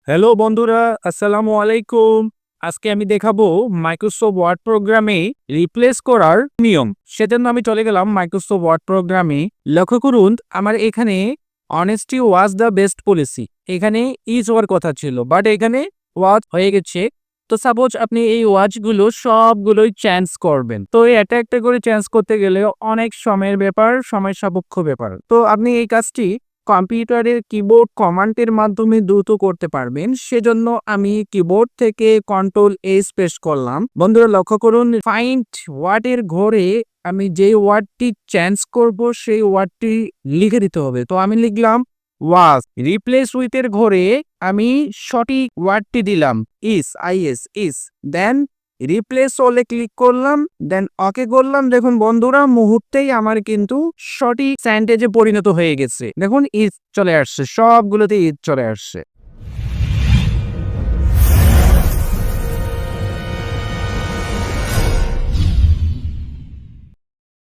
Hello বন্ধুরা, আসসালামু আলাইকুম। আজকে আমি দেখাবো মাইক্রোসফট ওয়ার্ড প্রোগ্রামে রিপ্লেস করার নিয়ম। সেজন্য আমি চলে গেলাম মাইক্রোসফট ওয়ার্ড প্রোগ্রামে। লক্ষ্য করুন আমার এখানে honesty was the best policy. এখানে ইজ হওয়ার কথা ছিল, বাট এখানে ওয়াজ হয়ে গেছে। তো সাপোজ আপনি এই ওয়াজগুলো সবগুলোই চেঞ্জ করবেন, তো এটা একটা করে চেঞ্জ করতে গেলে অনেক সময়ের ব্যাপার, সময় সাপেক্ষ ব্যাপার। তো আপনি এই কাজটি কম্পিউটারের কিবোর্ড কমান্ডের মাধ্যমে দ্রুত করতে পারবেন। সেজন্য আমি কিবোর্ড থেকে কন্ট্রোল-এস প্রেস করলাম। বন্ধুরা লক্ষ্য করুন, ফাইন্ড ওয়ার্ডের ঘরে আমি যে ওয়ার্ডটি চেঞ্জ করব সেই ওয়ার্ডটি লিখে দিতে হবে। তো আমি লিখলাম ওয়াজ। রিপ্লেস উইথ এর ঘরে আমি সঠিক ওয়ার্ডটি দিলাম ইস। দেন রিপ্লেস অলে ক্লিক করলাম, দেন ওকে করলাম। দেখুন বন্ধুরা, মুহূর্তেই আমার কিন্তু সঠিক সেন্টেন্সে পরিণত হয়ে গেছে। দেখুন ইজ চলে আসছে, সবগুলোতে ইজ চলে আসছে।